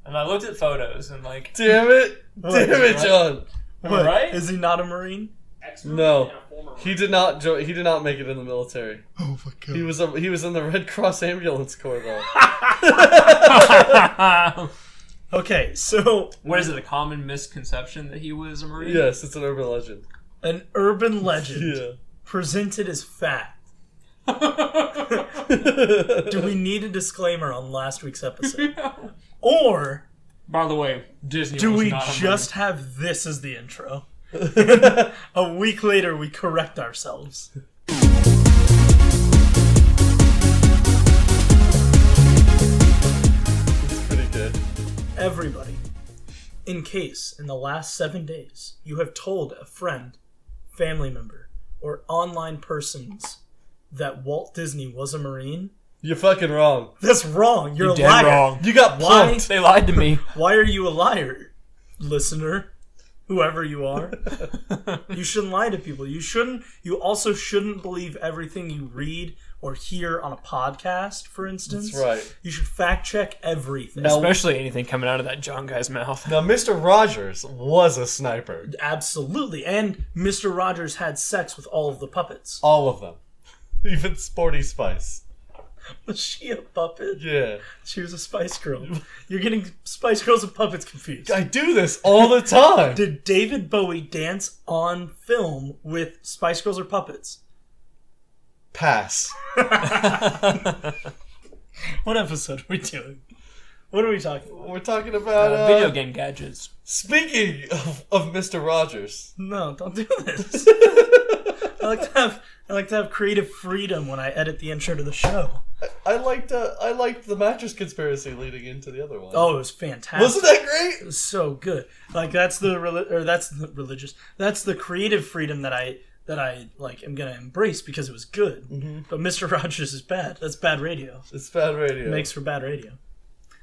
And I looked at photos and like... Damn it, John. What? Right? Is he not a Marine? No, he did not. He did not make it in the military. Oh my god. He was in the Red Cross Ambulance Corps though. Okay, so What is it, a common misconception that he was a Marine? Yes, it's an urban legend. an urban legend Yeah. presented as fact. Do we need a disclaimer on last week's episode? Or By the way, Disney do was we not a just Marine. have this as the intro? A week later, we correct ourselves. It's pretty good. Everybody, in case in the last 7 days you have told a friend, family member, or online persons that Walt Disney was a Marine, You're fucking wrong. that's wrong. You're a dead liar. wrong. You got Why? punked. They lied to me. Why are you a liar, listener? Whoever you are. You shouldn't lie to people. You also shouldn't believe everything you read or hear on a podcast, for instance. That's right. You should fact check everything. Now- Especially anything coming out of that John guy's mouth. Now, Mr. Rogers was a sniper. Absolutely. And Mr. Rogers had sex with all of the puppets. All of them. Even Sporty Spice. Was she a puppet? Yeah. She was a Spice Girl. You're getting Spice Girls and puppets confused. I do this all the time. Did David Bowie dance on film with Spice Girls or puppets? Pass. What episode are we doing? What are we talking about? We're talking about... Video game gadgets. Speaking of Mr. Rogers. No, don't do this. I like to have creative freedom when I edit the intro to the show. I liked the mattress conspiracy leading into the other one. Oh, it was fantastic. Wasn't that great? It was so good. Like that's the religious. That's the creative freedom that I like am gonna embrace because it was good. Mm-hmm. But Mr. Rogers is bad. That's bad radio. It's bad radio. It makes for bad radio.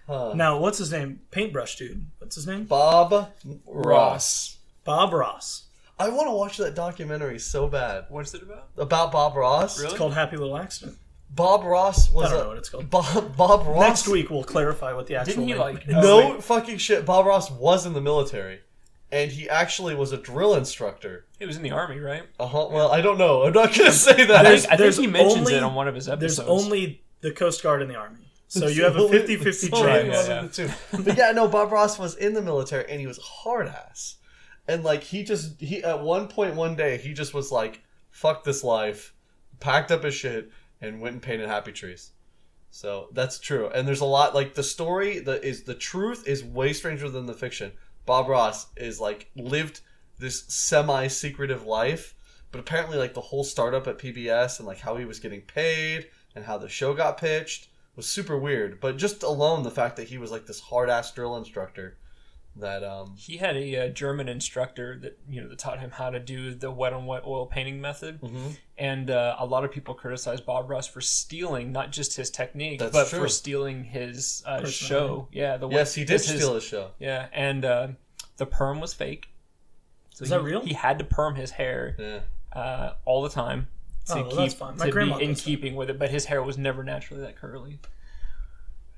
Huh. Now, what's his name? Paintbrush dude. What's his name? Bob Ross. Bob Ross. I want to watch that documentary so bad. What's it about? About Bob Ross? Really? It's called Happy Little Accident. Bob Ross was I don't know what it's called. Bob Ross. Next week we'll clarify what the actual Didn't he, name like, is. No fucking shit. Bob Ross was in the military. And he actually was a drill instructor. He was in the army, right? Well, I don't know. I'm not going to say that. I think there's he mentions only- it on one of his episodes. There's only the Coast Guard and the Army. So you have a 50-50 chance. Yeah. But yeah, no, Bob Ross was in the military and he was a hard ass. And like he at one point one day he just was like, fuck this life, packed up his shit and went and painted happy trees. So that's true. And there's a lot like the story the truth is way stranger than the fiction. Bob Ross is like lived this semi-secretive life, but apparently like the whole startup at PBS and like how he was getting paid and how the show got pitched was super weird. But just alone the fact that he was like this hard ass drill instructor that He had a German instructor that that taught him how to do the wet on wet oil painting method, and a lot of people criticize Bob Ross for stealing not just his technique, That's but true. for stealing his show. Yeah, yes, he did steal his show. Yeah, and the perm was fake. So Is that real? He had to perm his hair all the time to that's fine. My grandma be in does that. keeping with it, but his hair was never naturally that curly.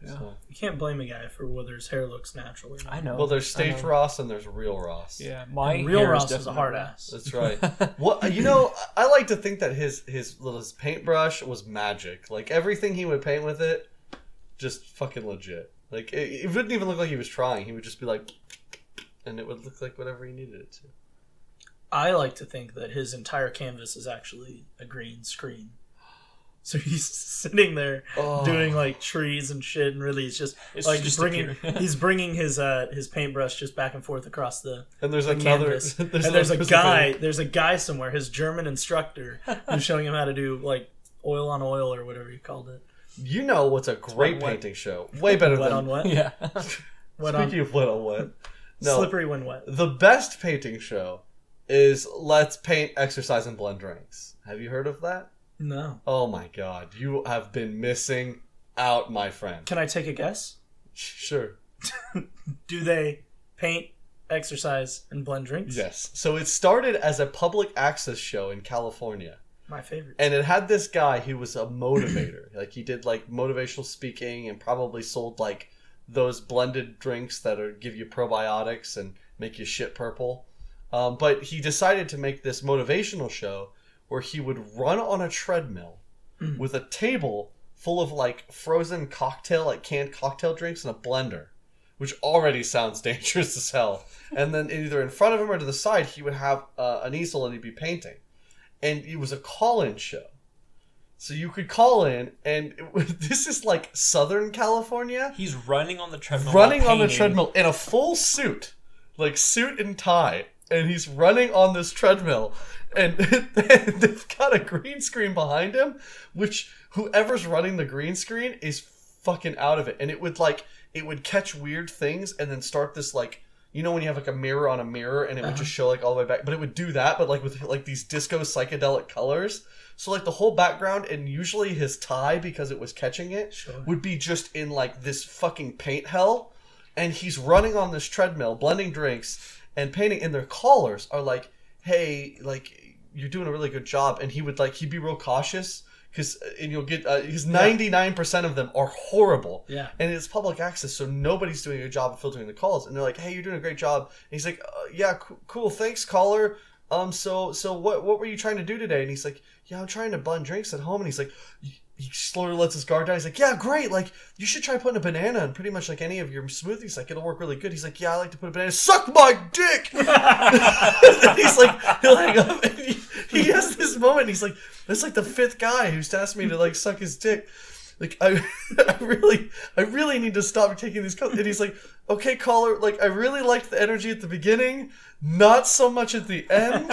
Yeah. So, You can't blame a guy for whether his hair looks natural or not. I know. well, there's stage Ross and there's real Ross. Yeah, my And Real hair Ross is was a definitely hard red. ass. That's right. Well, I like to think that his paintbrush was magic. Like everything he would paint with it, just fucking legit. Like it wouldn't even look like he was trying. He would just be like, and it would look like whatever he needed it to. I like to think that his entire canvas is actually a green screen. So he's sitting there doing like trees and shit, and really it's like just he's bringing his paintbrush just back and forth across the And there's canvas. there's There's a guy somewhere, his German instructor, who's showing him how to do like oil on oil or whatever you called it. You know what's a great wet. painting show? Way better Wet than on wet. Yeah. Wet on, Speaking of wet on wet, no, slippery when wet. the best painting show is Let's Paint, Exercise, and Blend Drinks. Have you heard of that? No. Oh my god, you have been missing out, my friend. Can I take a guess? Sure. Do they paint, exercise, and blend drinks? Yes. So it started as a public access show in California. My favorite. And it had this guy who was a motivator. Like he did like motivational speaking and probably sold like those blended drinks that give you probiotics and make you shit purple. But he decided to make this motivational show where he would run on a treadmill with a table full of like frozen cocktail, like canned cocktail drinks and a blender, which already sounds dangerous as hell. And then either in front of him or to the side, he would have an easel and he'd be painting. And it was a call-in show. So you could call in, and this is like Southern California. He's running on the treadmill. Running on the treadmill in a full suit. Like suit and tie. And he's running on this treadmill. And they've got a green screen behind him, which whoever's running the green screen is fucking out of it. And it would catch weird things and then start this like, you know when you have like a mirror on a mirror and it would just show like all the way back. But it would do that, but like with like these disco psychedelic colors. So like the whole background and usually his tie, because it was catching it, would be just in like this fucking paint hell. And he's running on this treadmill, blending drinks and painting. And their callers are like, hey, like you're doing a really good job. And he'd be real cautious. And you'll get, because 99% of them are horrible. Yeah. And it's public access, so nobody's doing a good job of filtering the calls. And they're like, hey, you're doing a great job. And he's like, yeah, cool, thanks, caller. So what were you trying to do today? And he's like, yeah, I'm trying to blend drinks at home. And he's like, he slowly lets his guard down. He's like, yeah, great. Like, you should try putting a banana in pretty much like any of your smoothies. Like, it'll work really good. He's like, yeah, I like to put a banana. Suck my dick! And he's like, he'll hang up. And he has this moment. He's like, that's like the fifth guy who's asked me to like suck his dick. Like, I really need to stop taking these calls. And he's like, okay, caller, like, I really liked the energy at the beginning, not so much at the end.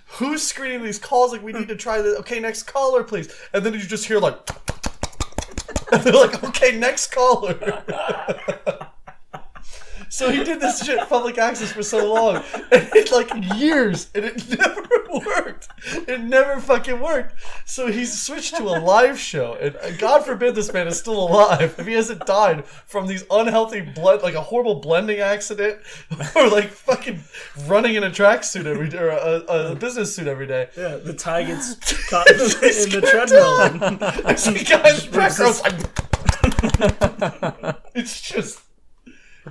Who's screening these calls? Like, we need to try this. Okay, next caller, please. And then you just hear, like, and they're like, okay, next caller. So he did this shit public access for so long, and it like years, and it never worked. It never fucking worked. So he's switched to a live show, and God forbid this man is still alive if he hasn't died from these unhealthy like a horrible blending accident, or like fucking running in a tracksuit every day, or a business suit every day. Yeah, the tie gets caught in the treadmill. It's the guy's background's like, it's just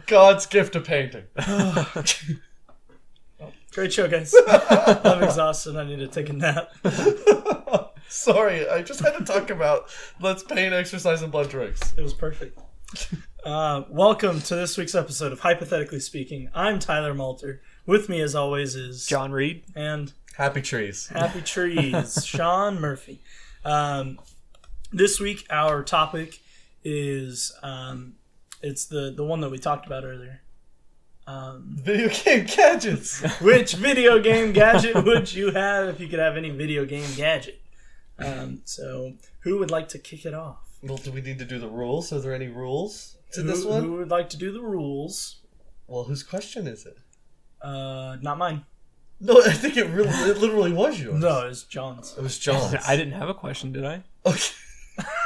God's gift to painting. Great show, guys. I'm exhausted. I need to take a nap. Sorry, I just had to talk about let's paint, exercise, and blood drinks. It was perfect. Welcome to this week's episode of Hypothetically Speaking. I'm Tyler Malter. With me, as always, is John Reed and Happy Trees. Happy Trees, Sean Murphy. This week, our topic is it's the one that we talked about earlier. Video game gadgets. Which video game gadget would you have if you could have any video game gadget? So, who would like to kick it off? Well, do we need to do the rules? Are there any rules to this one? Who would like to do the rules? Well, whose question is it? Not mine. No, I think it literally was yours. No, it was John's. It was John's. I didn't have a question, did I? Okay.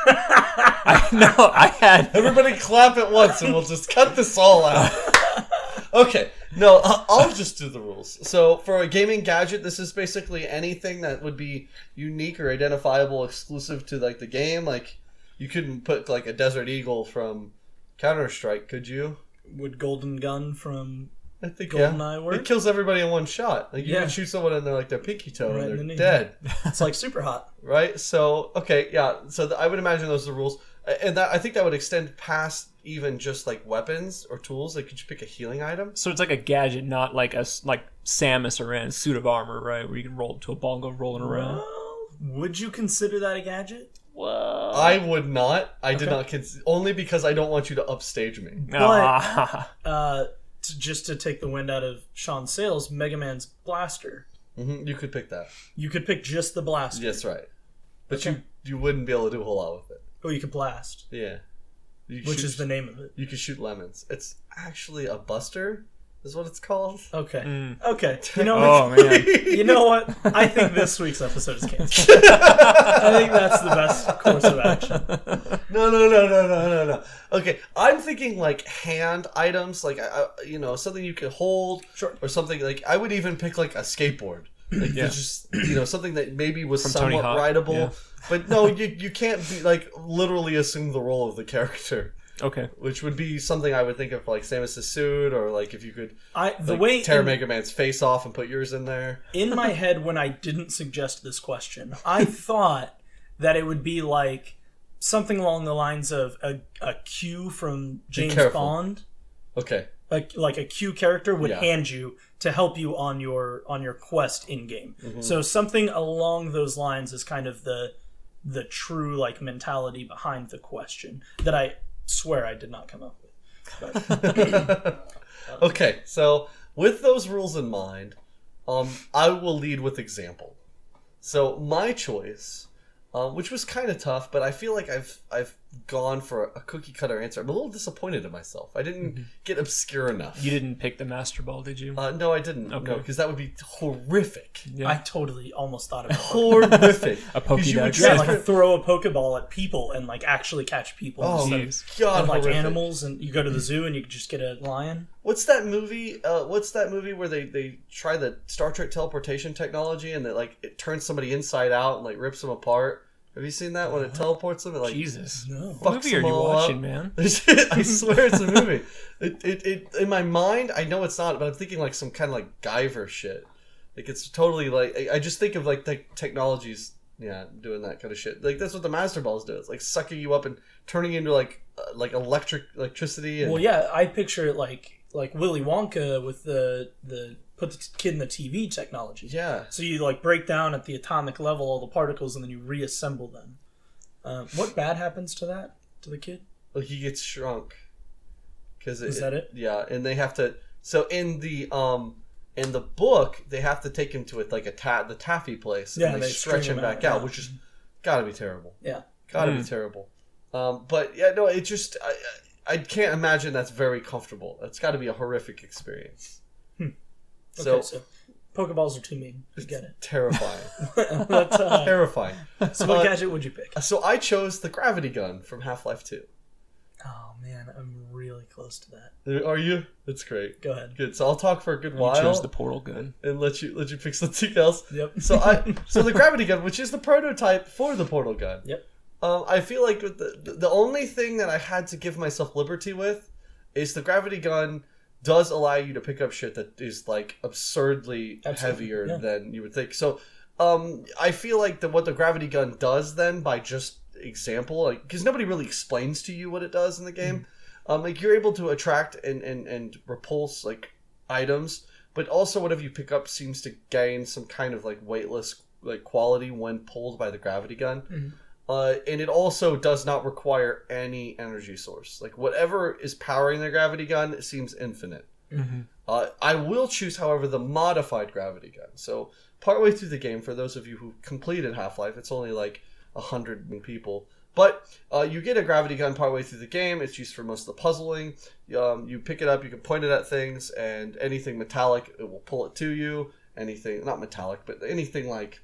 I had. Everybody clap at once and we'll just cut this all out. Okay. No, I'll just do the rules. So for a gaming gadget, this is basically anything that would be unique or identifiable exclusive to like the game. Like you couldn't put like a Desert Eagle from Counter-Strike, could you? Would Golden Gun from I think GoldenEye work? It kills everybody in one shot. Like you can shoot someone in their like their pinky toe Right and in they're the dead. It's like super hot. Right? So, okay, yeah. So I would imagine those are the rules. And I think that would extend past even just like weapons or tools. Like, could you pick a healing item? So it's like a gadget, not like Samus Aran suit of armor, right? Where you can roll it to a ball and go rolling around. Well, would you consider that a gadget? Well, I would not. I did not only because I don't want you to upstage me. But just to take the wind out of Sean's sails, Mega Man's blaster. Mm-hmm. You could pick that. You could pick just the blaster. Yes, right. But you wouldn't be able to do a whole lot with it. Oh, you could blast. Yeah. Which is the name of it. You can shoot lemons. It's actually a buster, is what it's called. Okay. Okay. You know what? Oh, man. You know what? I think this week's episode is canceled. I think that's the best course of action. No. Okay, I'm thinking like hand items, like something you could hold, Sure. or something like I would even pick like a skateboard, like just something that maybe was From somewhat Tony Hawk, rideable, yeah. but no, you can't be like literally assume the role of the character. Okay. Which would be something I would think of like Samus's suit, or like if you could tear Mega Man's face off and put yours in there. In my head, when I didn't suggest this question, I thought that it would be like something along the lines of a Q from James Bond. Okay. Like a Q character would hand you to help you on your quest in game. Mm-hmm. So something along those lines is kind of the true like mentality behind the question that I swear I did not come up with. But, okay, so with those rules in mind, I will lead with example. So my choice, which was kind of tough, but I feel like I've gone for a cookie cutter answer. I'm a little disappointed in myself. I didn't get obscure enough. You didn't pick the Master Ball, did you? No, I didn't. Okay. No, because that would be horrific. Yeah. I totally almost thought of it. Horrific. A Pokédex. Yeah, like throw a Pokeball at people and like actually catch people. Oh, God, and like horrific. Animals, and you go to the zoo and you can just get a lion. What's that movie? What's that movie where they try the Star Trek teleportation technology and it turns somebody inside out and like rips them apart? Have you seen that when it teleports them? It, like, Jesus, no. What movie are you watching, man? I swear it's a movie. It in my mind, I know it's not, but I'm thinking like some kind of like Guyver shit. Like it's totally like I just think of like the technologies, doing that kind of shit. Like that's what the Master Balls do. It's like sucking you up and turning you into like electricity. And... Well, yeah, I picture it like Willy Wonka with the put the kid in the TV technology. Yeah. So you like break down at the atomic level all the particles and then you reassemble them. What bad happens to the kid? Well, he gets shrunk. Is that it? Yeah, and they have to. So in the book, they have to take him to the taffy place. Yeah, and they stretch him back out, which is gotta be terrible. Yeah, gotta be terrible. But yeah, no, it just I can't imagine that's very comfortable. It's got to be a horrific experience. So Pokeballs are too mean. I get it. Terrifying. But, terrifying. So what gadget would you pick? So I chose the gravity gun from Half-Life 2. Oh man, I'm really close to that. Are you? That's great. Go ahead. Good. So I'll talk for a good while. You chose the portal gun and let you pick something else. Yep. So the gravity gun, which is the prototype for the portal gun. Yep. I feel like the only thing that I had to give myself liberty with is the gravity gun does allow you to pick up shit that is like absurdly heavier than you would think. So I feel like what the gravity gun does then, by just example, because nobody really explains to you what it does in the game, like you're able to attract and repulse like items, but also whatever you pick up seems to gain some kind of like weightless like quality when pulled by the gravity gun. Mm-hmm. And it also does not require any energy source. Like whatever is powering the gravity gun seems infinite. Mm-hmm. I will choose, however, the modified gravity gun. So partway through the game, for those of you who completed Half-Life, it's only like 100 people. But you get a gravity gun partway through the game. It's used for most of the puzzling. You pick it up, you can point it at things, and anything metallic, it will pull it to you. Anything, not metallic, but anything like...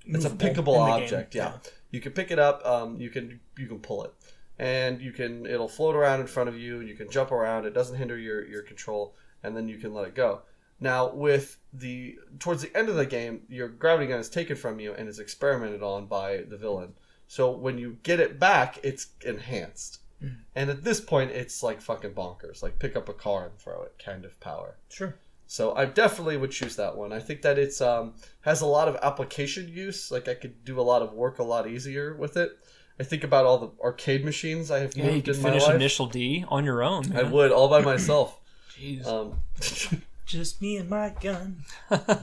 It's a pickable object, yeah. You can pick it up, you can pull it. And it'll float around in front of you, you can jump around, it doesn't hinder your control, and then you can let it go. Now, towards the end of the game, your gravity gun is taken from you and is experimented on by the villain. So when you get it back, it's enhanced. Mm. And at this point, it's like fucking bonkers. Like pick up a car and throw it kind of power. Sure. So I definitely would choose that one. I think that it's has a lot of application use. Like I could do a lot of work a lot easier with it. I think about all the arcade machines I have moved in my life. You could finish Initial D on your own. Man. I would, all by myself. Jeez. Just me and my gun.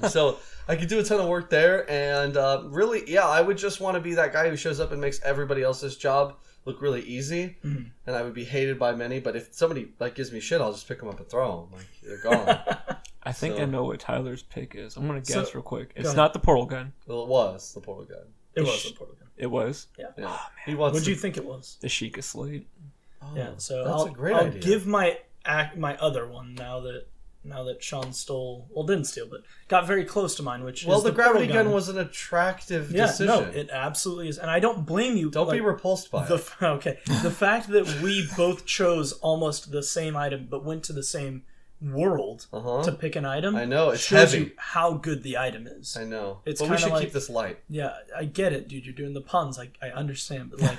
So I could do a ton of work there, and really, yeah, I would just want to be that guy who shows up and makes everybody else's job look really easy, and I would be hated by many. But if somebody like gives me shit, I'll just pick them up and throw them. Like they're gone. I think I know what Tyler's pick is. I'm gonna guess real quick. It's not the portal gun. Well, it was the portal gun. It was the portal gun. It was. Yeah. Oh, man. What do you think it was? The Sheikah Slate. Oh, yeah. So that's a great I'll idea. give my other one now that Sean didn't steal, but got very close to mine, which is the gravity gun was an attractive decision. No, it absolutely is, and I don't blame you. Don't be repulsed by it. Okay, the fact that we both chose almost the same item but went to the same world to pick an item. I know, it's shows heavy. You how good the item is. I know. It's but we should keep this light. Yeah, I get it, dude. You're doing the puns. I understand, but like,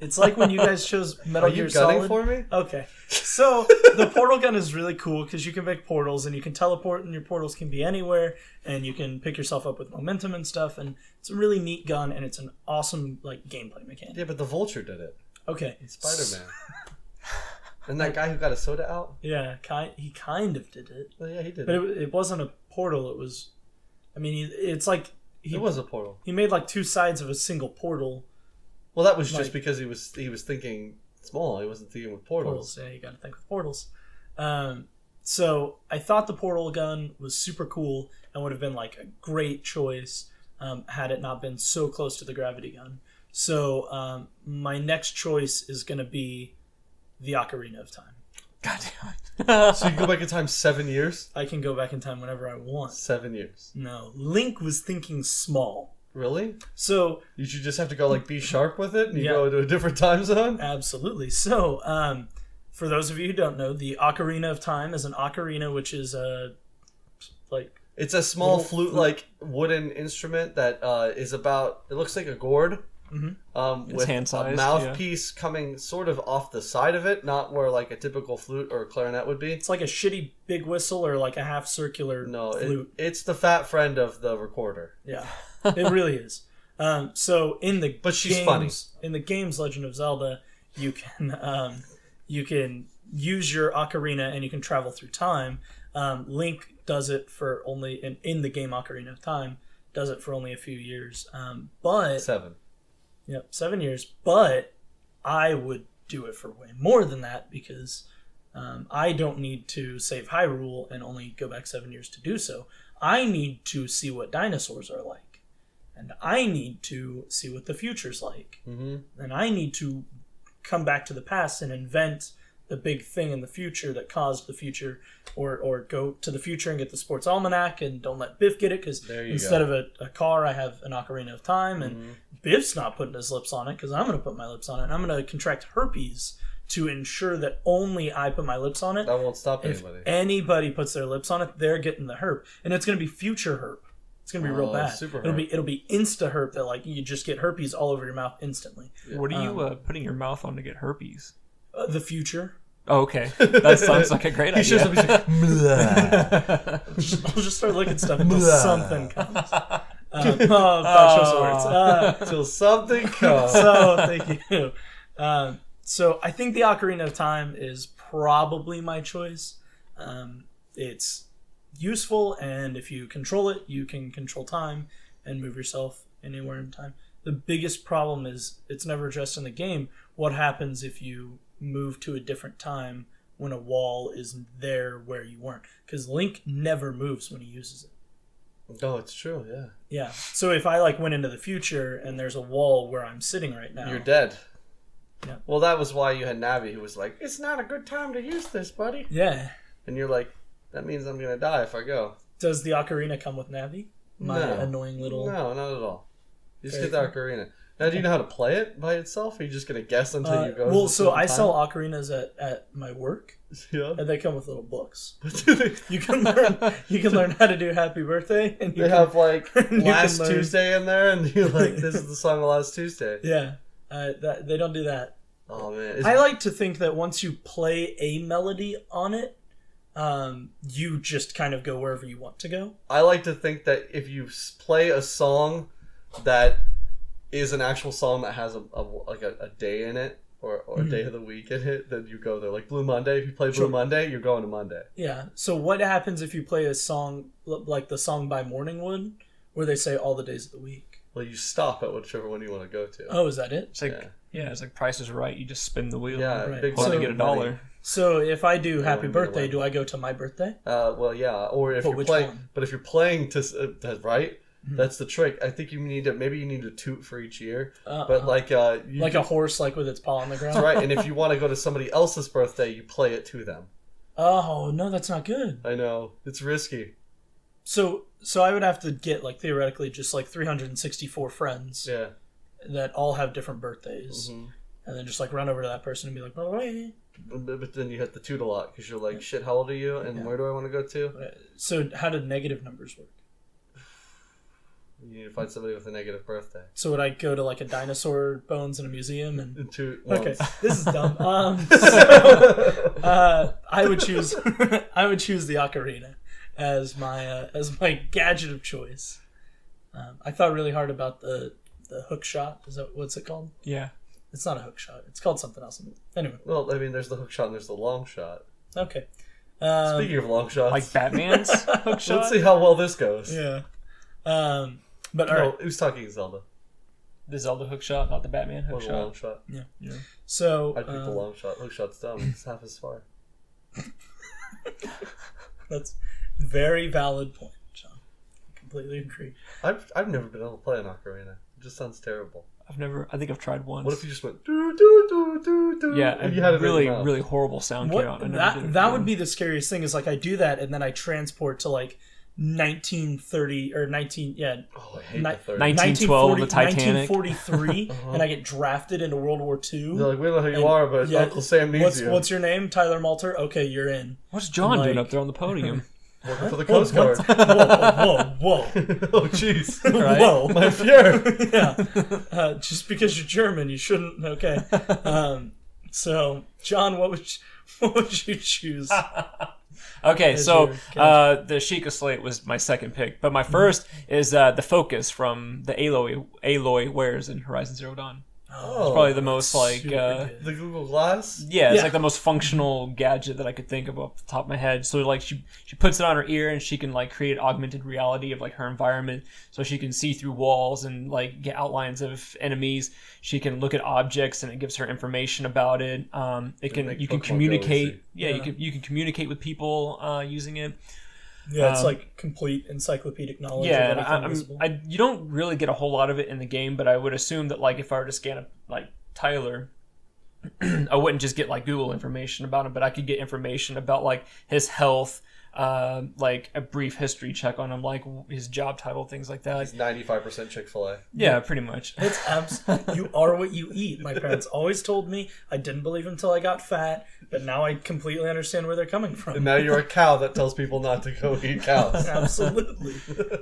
It's like when you guys chose Metal Are you Gear gunning Solid. for me? Okay. So the portal gun is really cool because you can make portals and you can teleport and your portals can be anywhere and you can pick yourself up with momentum and stuff, and it's a really neat gun and it's an awesome like gameplay mechanic. Yeah, but the Vulture did it. Okay. Spider-Man. And that guy who got a soda out? Yeah, he kind of did it. Oh, yeah, he did But it. it wasn't a portal, it was... I mean, it's like... It was a portal. He made like two sides of a single portal. Well, that was just because he was thinking small. He wasn't thinking with portals. Yeah, you got to think with portals. So I thought the portal gun was super cool and would have been like a great choice had it not been so close to the gravity gun. So my next choice is going to be the Ocarina of Time. God damn it. So you go back in time 7 years? I can go back in time whenever I want. 7 years. No, Link was thinking small. Really? So You should just have to go like B sharp with it and you Yeah. go into a different time zone? absolutely. So for those of you who don't know, the Ocarina of Time is an ocarina, which is a like It's a small Little flute-like wooden instrument that is about... It looks like a gourd. With hand-sized, a mouthpiece coming sort of off the side of it, not where like a typical flute or clarinet would be. it's like a shitty big whistle or like a half circular No, flute. it's the fat friend of the recorder. Yeah, it really is. So in the But she's games, funny. In the games Legend of Zelda, you can use your ocarina and you can travel through time. Link does it for only in the game Ocarina of Time does it for only a few years. But 7. Yep, 7 years. But I would do it for way more than that because I don't need to save Hyrule and only go back 7 years to do so. I need to see what dinosaurs are like. And I need to see what the future's like. Mm-hmm. And I need to come back to the past and invent the big thing in the future that caused the future, or go to the future and get the sports almanac and don't let Biff get it because instead of a car I have an Ocarina of Time and Biff's not putting his lips on it because I'm going to put my lips on it and I'm going to contract herpes to ensure that only I put my lips on it. That won't stop If anybody. anybody puts their lips on it, they're getting the herp, and it's going to be future herp. It's going to be real bad. super it'll herp. be insta herp that like you just get herpes all over your mouth instantly. What are you putting your mouth on to get herpes? The future. Oh, okay. That sounds like a great He idea. shows up, he's like, "Blah." I'll just start licking stuff until something comes. Bad choice of words. Till something comes. So thank you. So I think the Ocarina of Time is probably my choice. It's useful, and if you control it, you can control time and move yourself anywhere in time. The biggest problem is it's never addressed in the game. What happens if you move to a different time when a wall is there where you weren't? Because Link never moves when he uses it. No, it's true, yeah. Yeah. So if I like went into the future and there's a wall where I'm sitting right now, You're dead. Yeah. Well, that was why you had Navi who was like, it's not a good time to use this, buddy. Yeah. And you're like, that means I'm going to die if I go. Does the Ocarina come with Navi? My No. annoying little... No, not at all. You just Very get the Ocarina. Now, do you know how to play it by itself? Or are you just going to guess until you go? Well, to so the I time? sell ocarinas at my work, Yeah. and they come with little books. they You can learn how to do Happy Birthday, and you can, have like you can Last learn- Tuesday in there, and you're like, this is the song of Last Tuesday. Yeah, they don't do that. Oh man, I like to think that once you play a melody on it, you just kind of go wherever you want to go. I like to think that if you play a song that is an actual song that has a day in it or a day of the week in it, then you go there. Like Blue Monday, if you play Blue Monday, you're going to Monday. Yeah. So what happens if you play a song like the song by Morningwood, where they say all the days of the week? Well, you stop at whichever one you want to go to. Oh, is that it? It's like, yeah, it's like Price is Right. You just spin the wheel. Yeah, Right. big Hoping to So- get $1. So if I do Happy wouldn't be Birthday, allowed. do I go to my birthday? Well, yeah. Or if But you're which playing, one? but if you're playing to right, that's the trick. I think you need to maybe you need a toot for each year, but like you Like a horse, like with its paw on the ground. that's right. And if you want to go to somebody else's birthday, you play it to them. Oh no, that's not good. I know it's risky. So I would have to get like theoretically just like 364 friends Yeah. that all have different birthdays, Mhm. and then just like run over to that person and be like, "By the way." But then you have to toot a lot because you're like, shit, how old are you? And where do I want to go to? So how did negative numbers work? You need to find somebody with a negative birthday. So would I go to like a dinosaur bones in a museum and? Okay, this is dumb. I would choose the ocarina as my gadget of choice. I thought really hard about the hook shot. Is that what's it called? Yeah. It's not a hook shot. It's called something else. Anyway. Well, I mean, there's the hook shot and there's the long shot. Okay. Speaking of long shots, Like Batman's hook shot. let's see how well this goes. Yeah. But No, all right. he was talking Zelda. The Zelda hook shot, not the Batman Or hook the shot. long shot. Yeah. So I'd pick the long shot. Hook shot's dumb. It's half as far. that's very valid point, John. I completely agree. I've never been able to play an ocarina. It just sounds terrible. I think I've tried once. What if you just went do do do do do? Yeah, and a you had it in your really, mouth? really horrible sound came out. I never did it That again. would be the scariest thing. Is like I do that and then I transport to like 1930 or 19 Oh, I hate Ni- the third. 1912, the Titanic. 1943, and I get drafted into World War II. They're like, we don't know who you And- are, but yeah, Uncle Sam needs you. What's your name? Tyler Malter. Okay, you're in. What's John doing like- up there on the podium? Working for the Coast Guard. Whoa. Oh, jeez. Right? Whoa. My fear. Yeah. Just because you're German, you shouldn't. Okay. So, John, what would you choose? Okay, As so your gadget. the Sheikah Slate was my second pick, but my first is the Focus from the Aloy wares in Horizon Zero Dawn. Oh, Probably the most like Super good. the Google Glass? yeah, it's Yeah. like the most functional gadget that I could think of off the top of my head. So like she puts it on her ear and she can like create augmented reality of like her environment, so she can see through walls and like get outlines of enemies. She can look at objects and it gives her information about it. You can Pokemon Go communicate. easy. Yeah, Yeah. you can communicate with people using it. Yeah, it's like complete encyclopedic knowledge Yeah, of and anything visible. you don't really get a whole lot of it in the game, but I would assume that like if I were to scan like Tyler, I wouldn't just get like Google information about him, but I could get information about like his health, like a brief history check on him, like his job title, things like that. He's 95% Chick-fil-A. Yeah, pretty much. It's you are what you eat. My parents always told me. I didn't believe until I got fat, but now I completely understand where they're coming And from. now you're a cow that tells people not to go eat cows. Absolutely.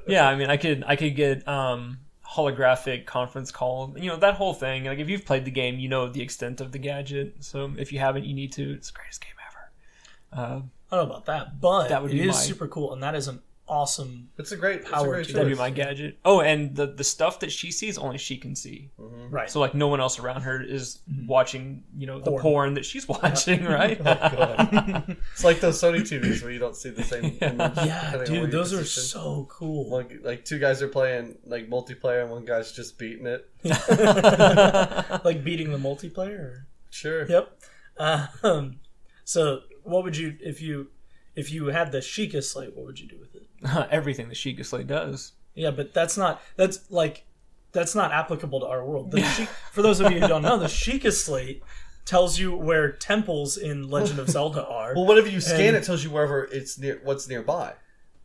Yeah, I mean, I could get holographic conference call, that whole thing. Like if you've played the game, you know the extent of the gadget. So if you haven't, you need to. It's the greatest game ever. I don't know about that, but That would it be is my- super cool, and that is an awesome. It's a great Power choice. to That'd be my gadget. Oh, and the stuff that she sees, only she can see. Right. So like no one else around her is watching, the porn that she's watching, right? God. It's like those Sony TVs where you don't see the same image. yeah, depending on where dude, your those are position. so cool. Like two guys are playing like multiplayer and one guy's just beating it. Like beating the multiplayer. Or? Sure. Yep. So, what would you if you had the Sheikah Slate? What would you do with it? Everything the Sheikah Slate does. Yeah, but that's not applicable to our world. For those of you who don't know, the Sheikah Slate tells you where temples in Legend of Zelda are. Well, whatever you scan, And- it tells you wherever it's near, what's nearby.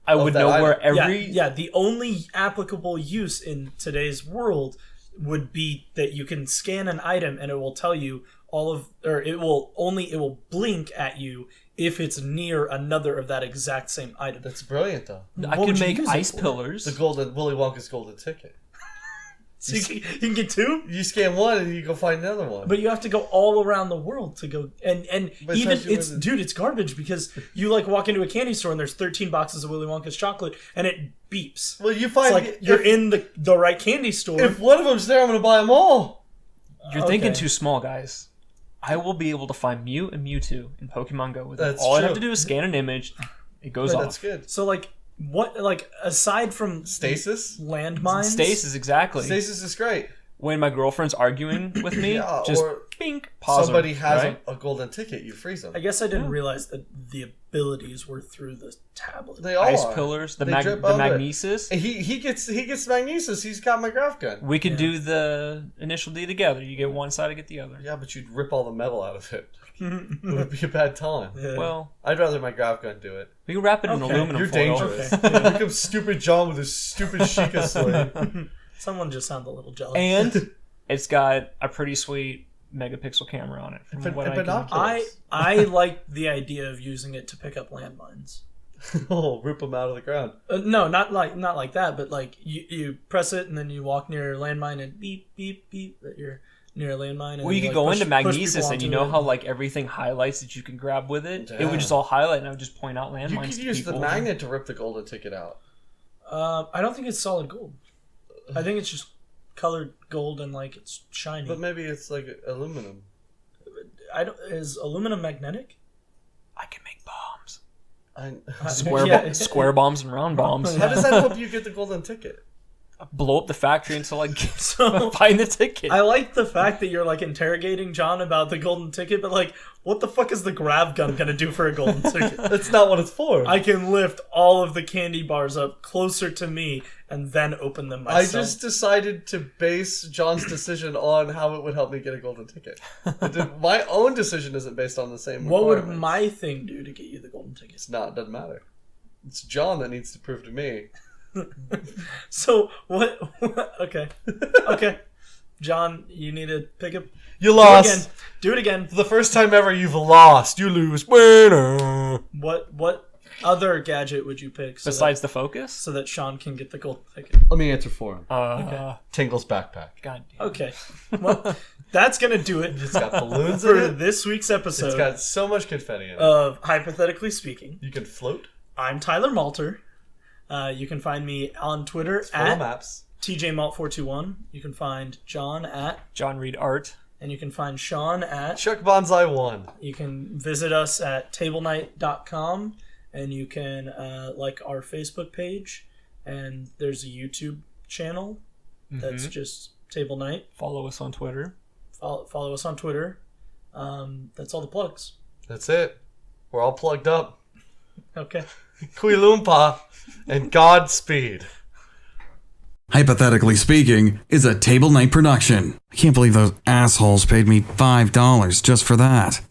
I would that know item. where every. Yeah, the only applicable use in today's world would be that you can scan an item and it will tell you it will blink at you if it's near another of that exact same item. That's brilliant, though. I What could would you make use it ice for? pillars. The Willy Wonka's golden ticket. So you can get two, You scan one and you go find another one. but you have to go all around the world to go. And But it even tells you it's where the- dude, it's garbage because you like walk into a candy store and there's 13 boxes of Willy Wonka's chocolate and it beeps. Well, you It's find like you're in the right candy store. If one of them's there, I'm going to buy them all. You're thinking Okay. too small, guys. I will be able to find Mew and Mewtwo in Pokemon Go with it. That's All I true. have to do is scan an image. It goes That's off. good. So aside from Stasis? landmines, Stasis, exactly. Stasis is great. When my girlfriend's arguing with me, Yeah, just or bink, pause Somebody her, has right? a golden ticket, you freeze them. I guess I didn't realize that the abilities were through the tablet. They all Ice are. pillars, the They drip the out of it. magnesis. And he gets Magnesis. He's got my graph gun. We could do the initial D together. You get one side, I get the other. Yeah, but you'd rip all the metal out of it. It would be a bad time. Yeah. Well, I'd rather my graph gun do it. we can wrap it in Okay. aluminum You're foil. dangerous. Okay. Look up stupid John with his stupid Sheikah Slate. Someone just sounded a little jealous. And it's got a pretty sweet megapixel camera on it. From And what I can- binoculars. I like the idea of using it to pick up landmines. Oh, rip them out of the ground. No, not like that, but like you press it and then you walk near a landmine and beep beep beep that you're near a landmine. And Well, you could like, go push into people Magnesis and you onto know it. how like everything highlights that you can grab with it? It Yeah. would just all highlight and I would just point out landmines You could to use people. the magnet to rip the golden ticket out. I don't think it's solid gold. I think it's just colored gold and like it's shiny. But maybe it's like aluminum. Is aluminum magnetic? I can make bombs. How Square bombs and round bombs. does that help you get the golden ticket? Blow up the factory until I So find the ticket. I like the fact that you're like interrogating John about the golden ticket, but like, what the fuck is the grav gun gonna do for a golden ticket? That's not what it's for. I can lift all of the candy bars up closer to me and then open them I myself. just decided to base John's decision on how it would help me get a golden ticket. My own decision isn't based on the same What would requirements. my thing do to get you the golden ticket? It's not. It doesn't matter. It's John that needs to prove to me. So what? Okay, okay, John, you need to pick up. You Do it lost. again. Do it again. For the first time ever, you've lost. You lose. Winner. What other gadget would you pick? Besides the focus? So that Sean can get the golden ticket. Let me answer for him. Okay. Tingle's backpack. God damn. Okay. Well, that's gonna do it It's got balloons in for it. this week's It's episode got so much confetti in it. of Hypothetically Speaking. You can float. I'm Tyler Malter. You can find me on Twitter Full of at maps. TJMalt421. You can find John at, John Reed Art. and you can find Sean at. Chuck Bonsai 1. You can visit us at tablenight.com, and you can like our Facebook page, and there's a YouTube channel that's just Table Night. Follow us on Twitter. Follow us on Twitter. That's all the plugs. That's it. We're all plugged up. Okay. Kui Loompa and Godspeed. Hypothetically Speaking is a Table Night production. I can't believe those assholes paid me $5 just for that.